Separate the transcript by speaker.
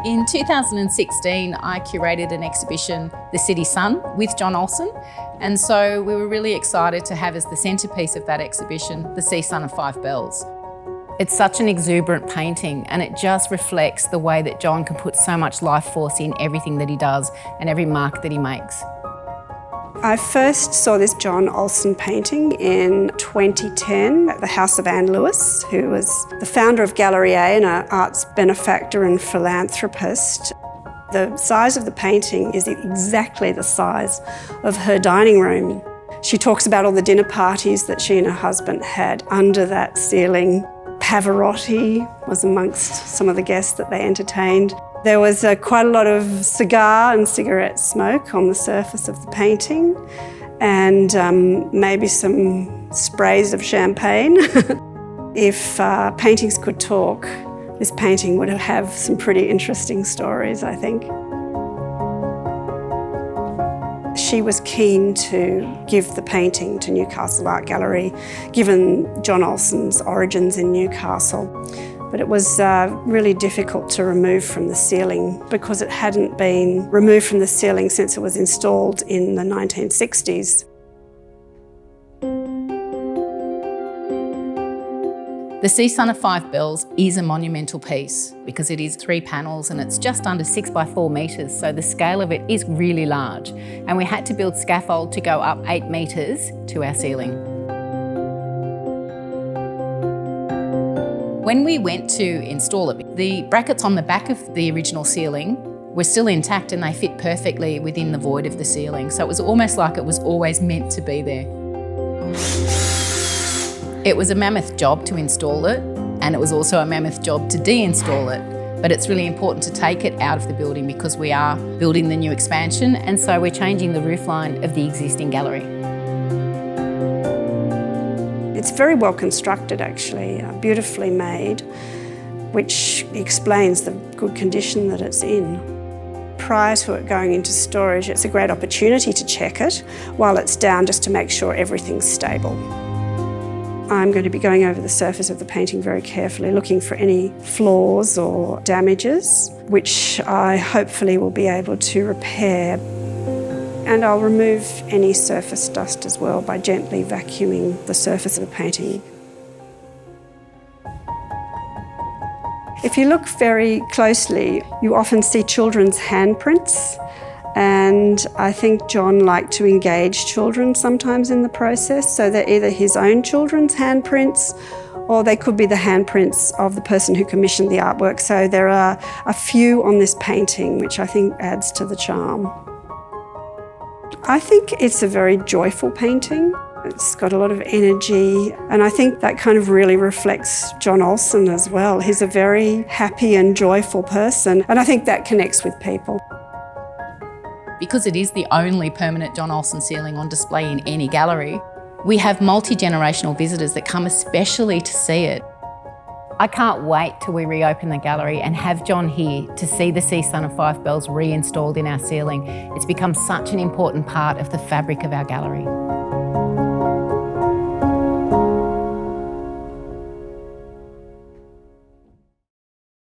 Speaker 1: In 2016, I curated an exhibition, The City Sun, with John Olsen. And so we were really excited to have as the centrepiece of that exhibition, the Sea Sun of Five Bells. It's such an exuberant painting, and it just reflects the way that John can put so much life force in everything that he does and every mark that he makes.
Speaker 2: I first saw this John Olsen painting in 2010 at the house of Anne Lewis, who was the founder of Gallery A and an arts benefactor and philanthropist. The size of the painting is exactly the size of her dining room. She talks about all the dinner parties that she and her husband had under that ceiling. Pavarotti was amongst some of the guests that they entertained. There was quite a lot of cigar and cigarette smoke on the surface of the painting, and maybe some sprays of champagne. If paintings could talk, this painting would have some pretty interesting stories, I think. She was keen to give the painting to Newcastle Art Gallery, given John Olsen's origins in Newcastle. But it was really difficult to remove from the ceiling because it hadn't been removed from the ceiling since it was installed in the 1960s.
Speaker 1: The Sea Sun of Five Bells is a monumental piece because it is 3 panels and it's just under 6 by 4 metres, so the scale of it is really large. And we had to build scaffold to go up 8 metres to our ceiling. When we went to install it, the brackets on the back of the original ceiling were still intact and they fit perfectly within the void of the ceiling. So it was almost like it was always meant to be there. It was a mammoth job to install it, and it was also a mammoth job to deinstall it. But it's really important to take it out of the building because we are building the new expansion, and so we're changing the roofline of the existing gallery.
Speaker 2: It's very well constructed, actually, beautifully made, which explains the good condition that it's in. Prior to it going into storage, it's a great opportunity to check it while it's down, just to make sure everything's stable. I'm going to be going over the surface of the painting very carefully, looking for any flaws or damages, which I hopefully will be able to repair. And I'll remove any surface dust as well by gently vacuuming the surface of the painting. If you look very closely, you often see children's handprints, and I think John liked to engage children sometimes in the process, so they're either his own children's handprints or they could be the handprints of the person who commissioned the artwork. So there are a few on this painting, which I think adds to the charm. I think it's a very joyful painting. It's got a lot of energy, and I think that kind of really reflects John Olsen as well. He's a very happy and joyful person, and I think that connects with people.
Speaker 1: Because it is the only permanent John Olsen ceiling on display in any gallery, we have multi-generational visitors that come especially to see it. I can't wait till we reopen the gallery and have John here to see the Sea Sun of Five Bells reinstalled in our ceiling. It's become such an important part of the fabric of our gallery.